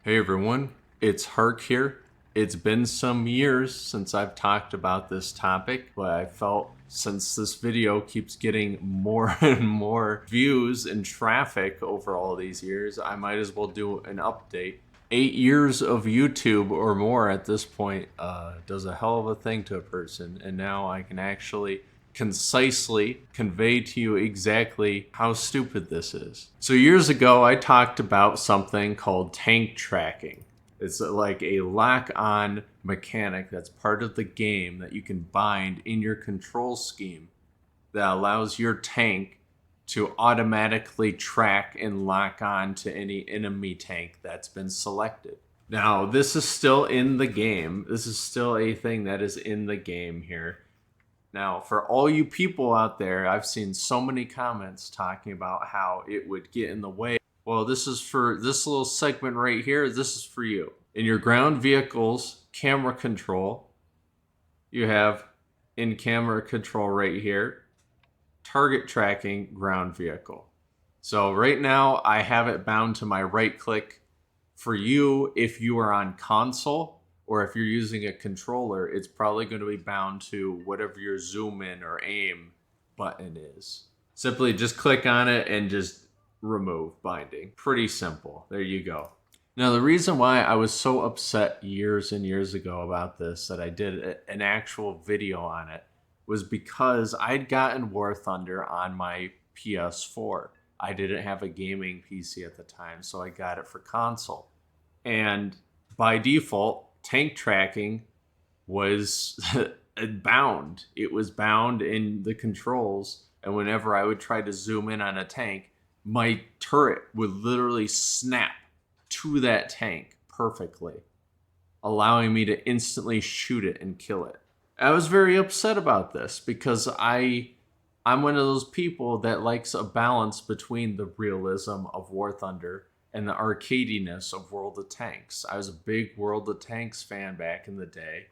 Hey everyone, it's Hark here. It's been some years since I've talked about this topic, but I felt since this video keeps getting more and more views and traffic over all these years, I might as well do an update. 8 years of YouTube or more at this point does a hell of a thing to a person, and now I can actually concisely convey to you exactly how stupid this is. So years ago, I talked about something called tank tracking. It's like a lock-on mechanic that's part of the game that you can bind in your control scheme that allows your tank to automatically track and lock on to any enemy tank that's been selected. Now, this is still in the game. This is still a thing that is in the game here. Now, for all you people out there, I've seen so many comments talking about how it would get in the way. Well, this is for this little segment right here. This is for you. In your ground vehicles camera control, you have in camera control right here, target tracking ground vehicle. So right now I have it bound to my right click. For you, if you are on console, or if you're using a controller, it's probably going to be bound to whatever your zoom in or aim button is. Simply just click on it and just remove binding. Pretty simple. There you go. Now, the reason why I was so upset years and years ago about this, that I did an actual video on it, was because I'd gotten War Thunder on my PS4. I didn't have a gaming PC at the time, so I got it for console. And by default, tank tracking was bound. It was bound in the controls, and whenever I would try to zoom in on a tank, my turret would literally snap to that tank perfectly, allowing me to instantly shoot it and kill it. I was very upset about this because I'm one of those people that likes a balance between the realism of War Thunder and the arcadiness of World of Tanks. I was a big World of Tanks fan back in the day,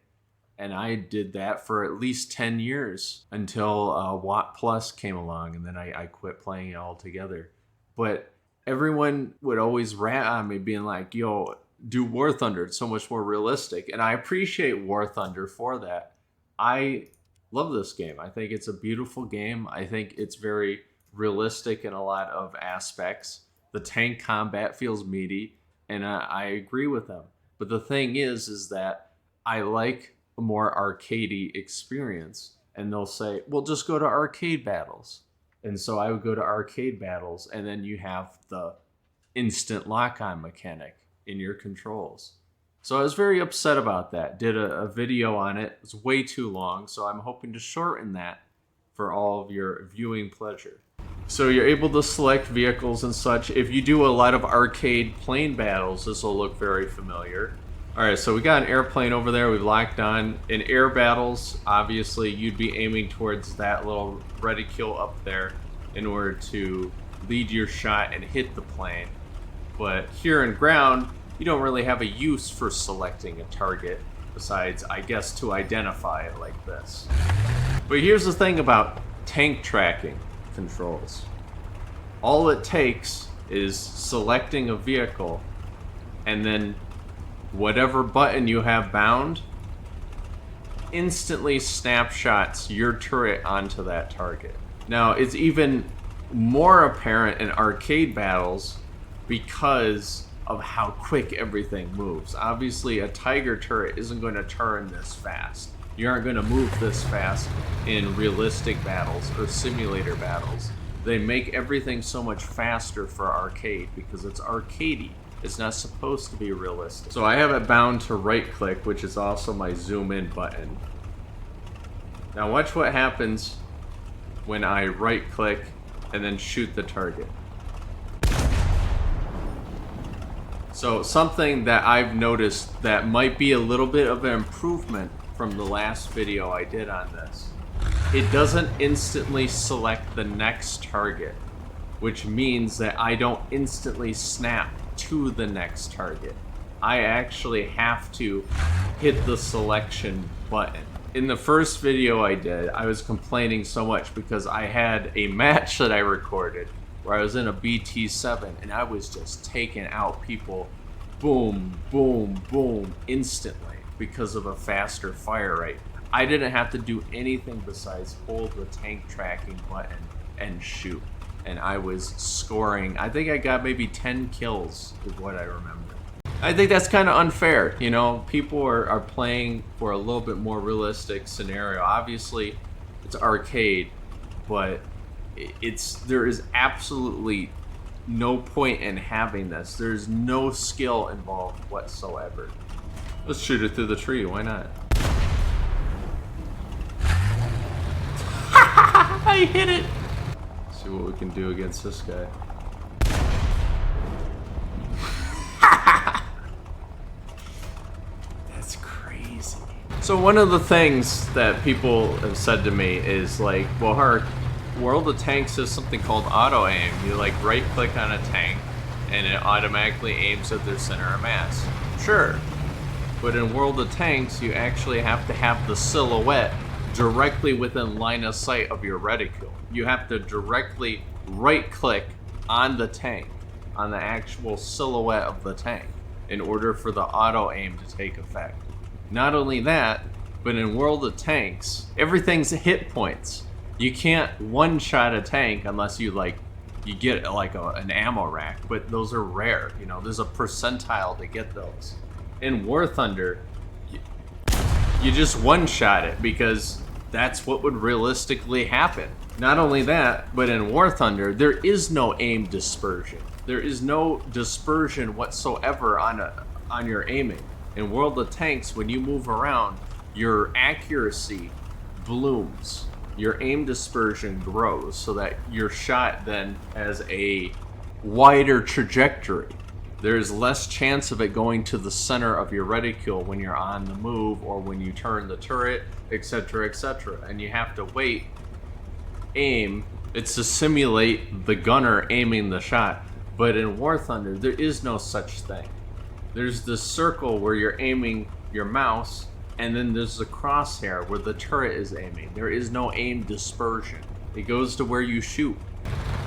and I did that for at least 10 years until Watt Plus came along, and then I quit playing it altogether. But everyone would always rat on me, being like, yo, do War Thunder, it's so much more realistic. And I appreciate War Thunder for that. I love this game. I think it's a beautiful game. I think it's very realistic in a lot of aspects. The tank combat feels meaty, and I agree with them. But the thing is that I like a more arcadey experience. And they'll say, well, just go to arcade battles. And so I would go to arcade battles, and then you have the instant lock-on mechanic in your controls. So I was very upset about that. Did a video on it. It was way too long, so I'm hoping to shorten that for all of your viewing pleasure. So you're able to select vehicles and such. If you do a lot of arcade plane battles, this will look very familiar. All right, so we got an airplane over there. We've locked on. In air battles, obviously, you'd be aiming towards that little reticule up there in order to lead your shot and hit the plane. But here in ground, you don't really have a use for selecting a target besides, I guess, to identify it like this. But here's the thing about tank tracking controls. All it takes is selecting a vehicle, and then whatever button you have bound instantly snapshots your turret onto that target. Now, it's even more apparent in arcade battles because of how quick everything moves. Obviously, a Tiger turret isn't going to turn this fast. You aren't going to move this fast in realistic battles or simulator battles. They make everything so much faster for arcade because it's arcadey. It's not supposed to be realistic. So I have it bound to right click, which is also my zoom in button. Now watch what happens when I right click and then shoot the target. So something that I've noticed that might be a little bit of an improvement from the last video I did on this. It doesn't instantly select the next target, which means that I don't instantly snap to the next target. I actually have to hit the selection button. In the first video I did, I was complaining so much because I had a match that I recorded where I was in a BT7 and I was just taking out people boom, boom, boom, instantly because of a faster fire rate. I didn't have to do anything besides hold the tank tracking button and shoot. And I was scoring, I think I got maybe 10 kills is what I remember. I think that's kind of unfair. You know, people are playing for a little bit more realistic scenario. Obviously, it's arcade, but there is absolutely no point in having this. There's no skill involved whatsoever. Let's shoot it through the tree, why not? I hit it! Let's see what we can do against this guy. That's crazy. So one of the things that people have said to me is like, well, Hark, World of Tanks has something called auto aim. You like right click on a tank and it automatically aims at their center of mass. Sure, but in World of Tanks you actually have to have the silhouette directly within line of sight of your reticule. You have to directly right click on the tank, on the actual silhouette of the tank, in order for the auto aim to take effect. Not only that, but in World of Tanks, everything's hit points. You can't one-shot a tank unless you get like an ammo rack, but those are rare. You know, there's a percentile to get those. In War Thunder, you just one-shot it because that's what would realistically happen. Not only that, but in War Thunder, there is no aim dispersion. There is no dispersion whatsoever on your aiming. In World of Tanks, when you move around, your accuracy blooms. Your aim dispersion grows so that your shot then has a wider trajectory. There's less chance of it going to the center of your reticule when you're on the move or when you turn the turret, etc., etc. And you have to wait, aim. It's to simulate the gunner aiming the shot. But in War Thunder, there is no such thing. There's this circle where you're aiming your mouse, and then there's the crosshair where the turret is aiming. There is no aim dispersion. It goes to where you shoot.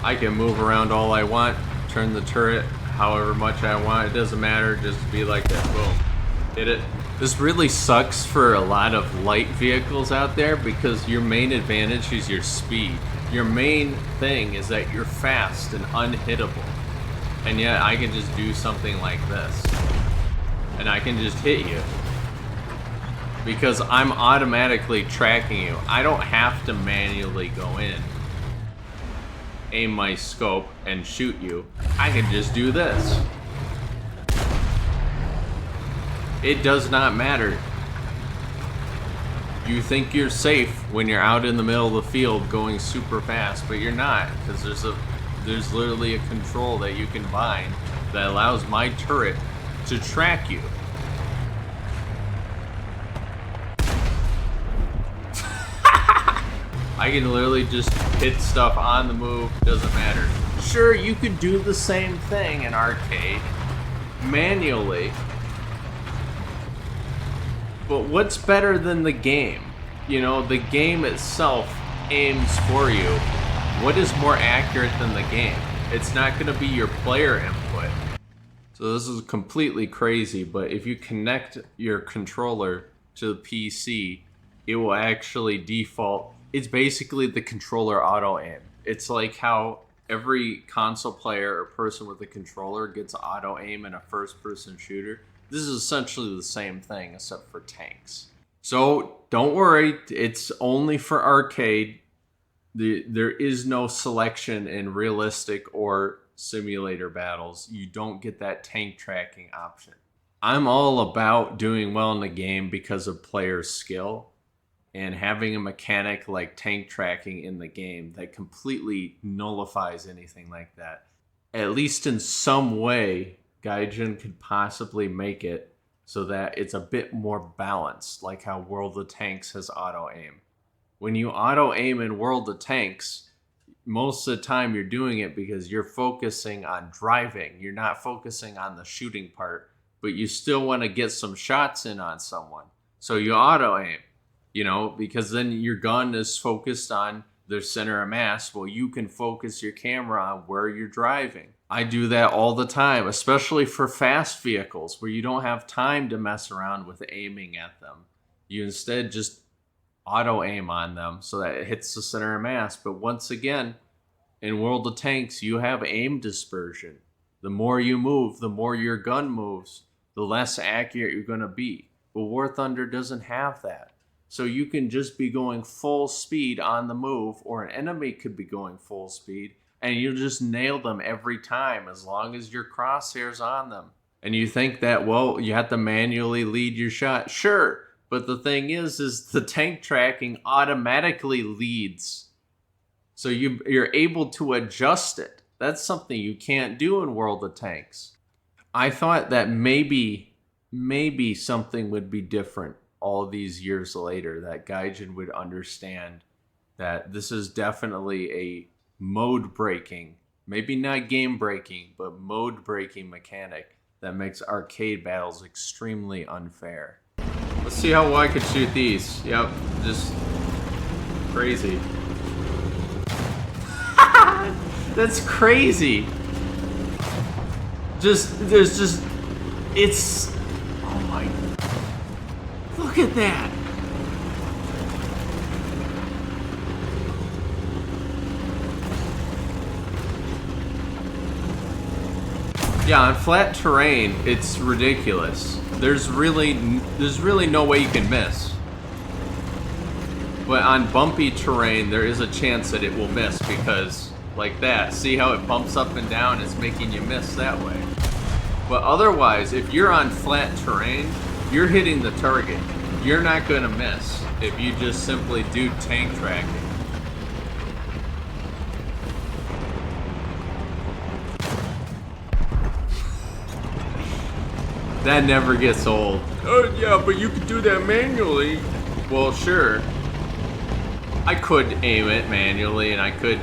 I can move around all I want, turn the turret however much I want, it doesn't matter, just be like that, boom, hit it. This really sucks for a lot of light vehicles out there because your main advantage is your speed. Your main thing is that you're fast and unhittable. And yet I can just do something like this. And I can just hit you. Because I'm automatically tracking you. I don't have to manually go in, aim my scope, and shoot you. I can just do this. It does not matter. You think you're safe when you're out in the middle of the field going super fast, but you're not, because there's literally a control that you can bind that allows my turret to track you. I can literally just hit stuff on the move, doesn't matter. Sure, you could do the same thing in arcade, manually, but what's better than the game? You know, the game itself aims for you. What is more accurate than the game? It's not gonna be your player input. So this is completely crazy, but if you connect your controller to the PC, it will actually default. It's basically the controller auto aim. It's like how every console player or person with a controller gets auto aim in a first person shooter. This is essentially the same thing except for tanks. So don't worry, it's only for arcade. There is no selection in realistic or simulator battles. You don't get that tank tracking option. I'm all about doing well in the game because of player skill. And having a mechanic like tank tracking in the game that completely nullifies anything like that. At least in some way, Gaijin could possibly make it so that it's a bit more balanced, like how World of Tanks has auto-aim. When you auto-aim in World of Tanks, most of the time you're doing it because you're focusing on driving. You're not focusing on the shooting part, but you still want to get some shots in on someone. So you auto-aim. You know, because then your gun is focused on their center of mass, well, you can focus your camera on where you're driving. I do that all the time, especially for fast vehicles where you don't have time to mess around with aiming at them. You instead just auto aim on them so that it hits the center of mass. But once again, in World of Tanks, you have aim dispersion. The more you move, the more your gun moves, the less accurate you're going to be. But War Thunder doesn't have that. So you can just be going full speed on the move, or an enemy could be going full speed, and you'll just nail them every time as long as your crosshair's on them. And you think that, well, you have to manually lead your shot. Sure, but the thing is the tank tracking automatically leads. So you're able to adjust it. That's something you can't do in World of Tanks. I thought that maybe something would be different all these years later, that Gaijin would understand that this is definitely a mode breaking, maybe not game breaking, but mode breaking mechanic that makes arcade battles extremely unfair. Let's see how well I could shoot these. Yep, just crazy. That's crazy. It's, oh my, look at that. Yeah, on flat terrain, it's ridiculous. There's really no way you can miss. But on bumpy terrain, there is a chance that it will miss because, like that, see how it bumps up and down? It's making you miss that way. But otherwise, if you're on flat terrain, you're hitting the target. You're not gonna miss if you just simply do tank tracking. That never gets old. Oh yeah, but you could do that manually. Well, sure. I could aim it manually and I could,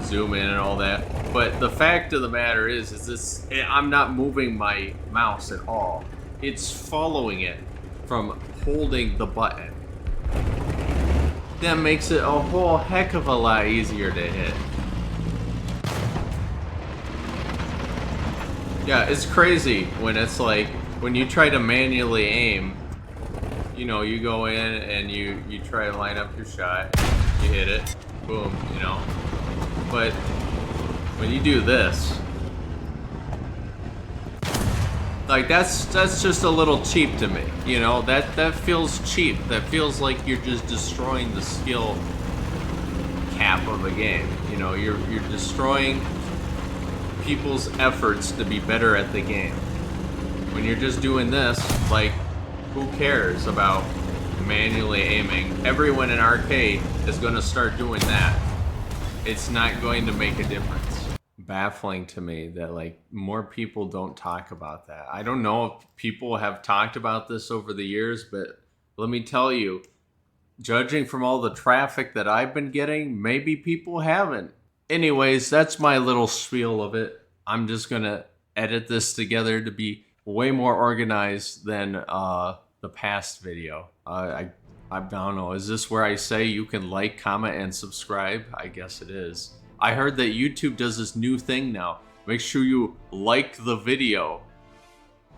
zoom in and all that. But the fact of the matter is this, I'm not moving my mouse at all. It's following it from holding the button. That makes it a whole heck of a lot easier to hit. Yeah, it's crazy when it's like, when you try to manually aim, you go in and you try to line up your shot, you hit it, boom, But when you do this, like that's just a little cheap to me, that feels cheap. That feels like you're just destroying the skill cap of a game. You're destroying people's efforts to be better at the game. When you're just doing this, like, who cares about manually aiming? Everyone in arcade is going to start doing that. It's not going to make a difference. Baffling to me that, like, more people don't talk about that. I don't know if people have talked about this over the years, but let me tell you, judging from all the traffic that I've been getting, maybe people haven't. Anyways, that's my little spiel of it. I'm just going to edit this together to be way more organized than the past video. I don't know, is this where I say you can like, comment, and subscribe? I guess it is. I heard that YouTube does this new thing now. Make sure you like the video.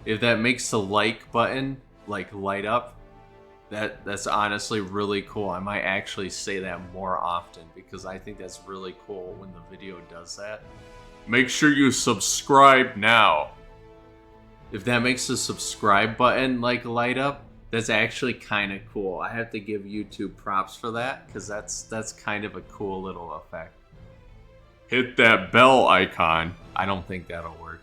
If that makes the like button like light up, that's honestly really cool. I might actually say that more often because I think that's really cool when the video does that. Make sure you subscribe now. If that makes the subscribe button like light up, that's actually kind of cool. I have to give YouTube props for that because that's kind of a cool little effect. Hit that bell icon. I don't think that'll work.